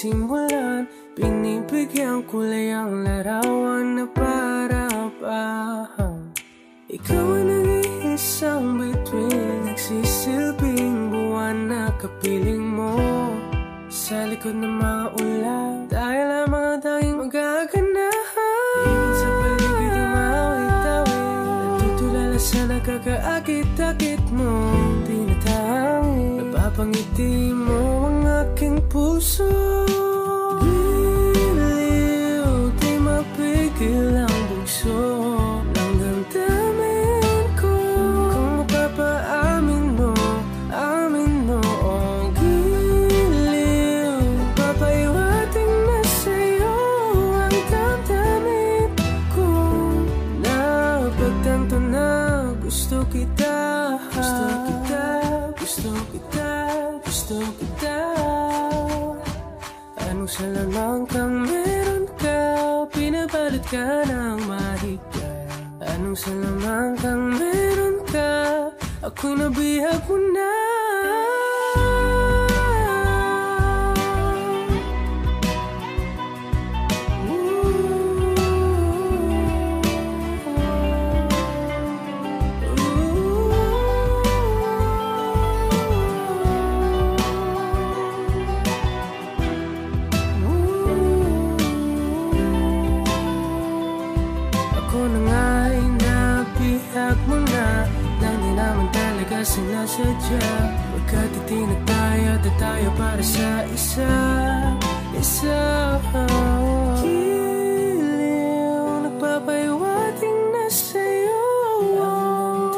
simulan, binibigyan kulay ang larawan na para bang ikaw ang nag-iisang bituin, nagsisilbing buwan na kapiling mo sa likod ng mga ulan. Dahil ang mga tanging magaganahan, ibig sa paligid yung mawit-tawid, natutulala sa nakakaakit-akit mo. Tinatangin, napapangiti mo ang aking puso. Giliw, di mapigil ang bugso ng damdamin ko. Kung mapapaamin mo, amin mo. Oh, giliw, papaiwating na sa'yo ang damdamin ko. Napagtanto na gusto kita, gusto kita, gusto kita, gusto kita. Anong salamang kang meron ka, pinabalot ka ng mahiga. Anong salamang kang meron ka, ako'y nabihag mo na. Sinasadya, magkatitinag tayo at tayo para sa isa. Giliw, nagpapaiwating na sa'yo ang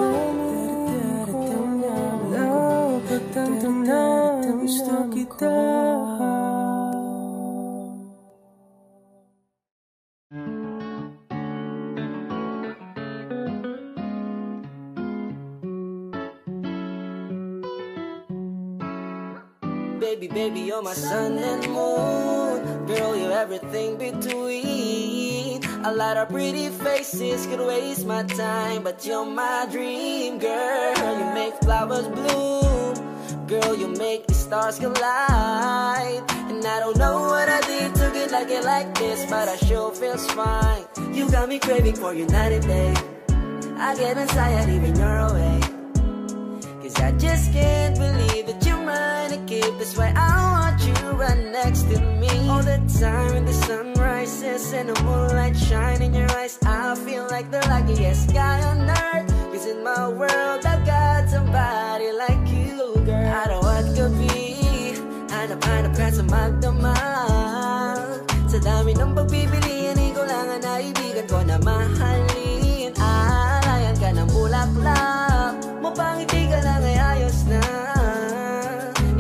napagtanto na gusto kita. Baby, you're my sun and moon. Girl, you're everything between. A lot of pretty faces could waste my time, but you're my dream, girl. You make flowers bloom. Girl, you make the stars collide. And I don't know what I did to get like this, but I sure feels fine. You got me craving for you night and day. I get anxiety when you're away, 'cause I just can't believe that you're mine to keep. That's why I want you right next to me all the time. When the sun rises and the moonlight shine in your eyes, I feel like the luckiest guy on earth. 'Cause in my world I got somebody like you, girl. I don't want to be hanap-hanap ka sa magdamag. Sa dami ng pagpipilian, ikaw lang ang naibigan ko na mahalin. Alayan ka ng bulaklak, mapangiti ka lang ay ayos na.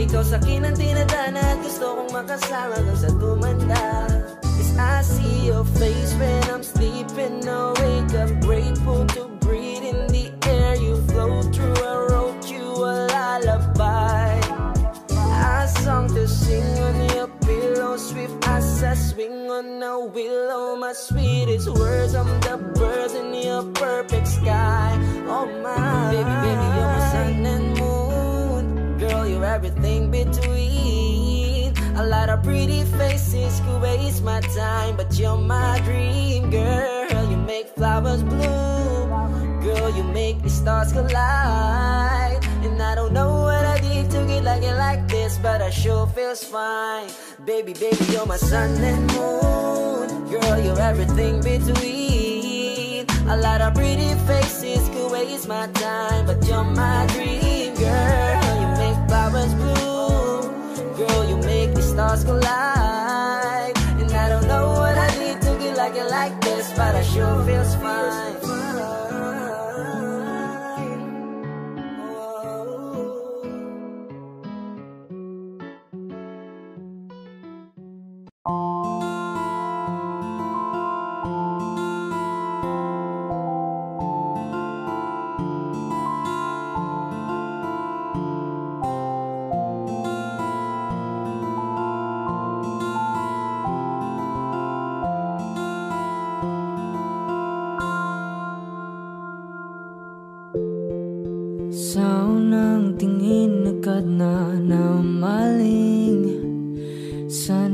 Ikaw sa akin ang tinadana at gusto kong makasama kang sa tumanda. 'Cause I see your face when I'm sleeping awake. I'm grateful to breathe in the air you flow through. I wrote you a lullaby, a song to sing on your pillow, swift as I swing on a willow. My sweetest words, I'm the birds in your perfect sky. Oh my, baby, you're my sun and moon. Girl, you're everything between. A lot of pretty faces could waste my time, but you're my dream, girl. You make flowers bloom. Girl, you make the stars collide. And I don't know what I did to get like this, but I sure feels fine. Baby, you're my sun and moon. Girl, you're everything between. A lot of pretty faces could waste my time, but you're my dream, girl. You make flowers bloom. Girl, you make the stars collide. And I don't know what I did to get like this, but I sure feels fine.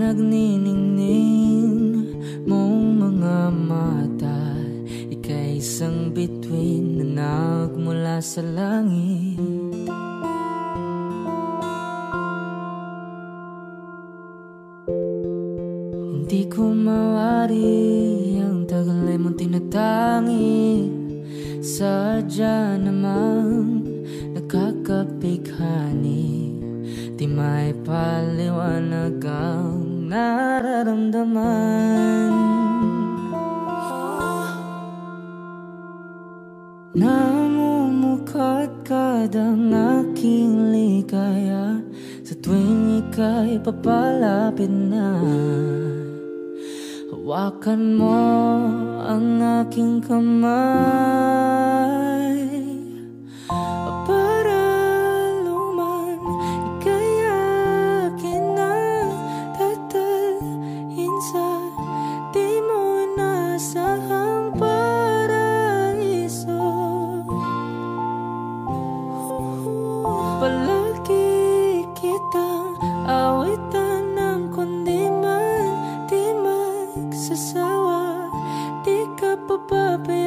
nagniningning mong mga mata, ika'y isang bituin na nagmula sa langit. Hindi ko mawari ang tagal ay mong tinatangi. Sadya namang nakakapighani, di may paliwanag ang nararamdaman. Namumukadkad ang aking ligaya sa tuwing ika'y papalapit na. Hawakan mo ang aking kamay para luman, ika'y akin na tatalhin sa di mo inasahang paraiso. Palagi kitang awitan ng kundi man di magsasawa, di ka papabayaan.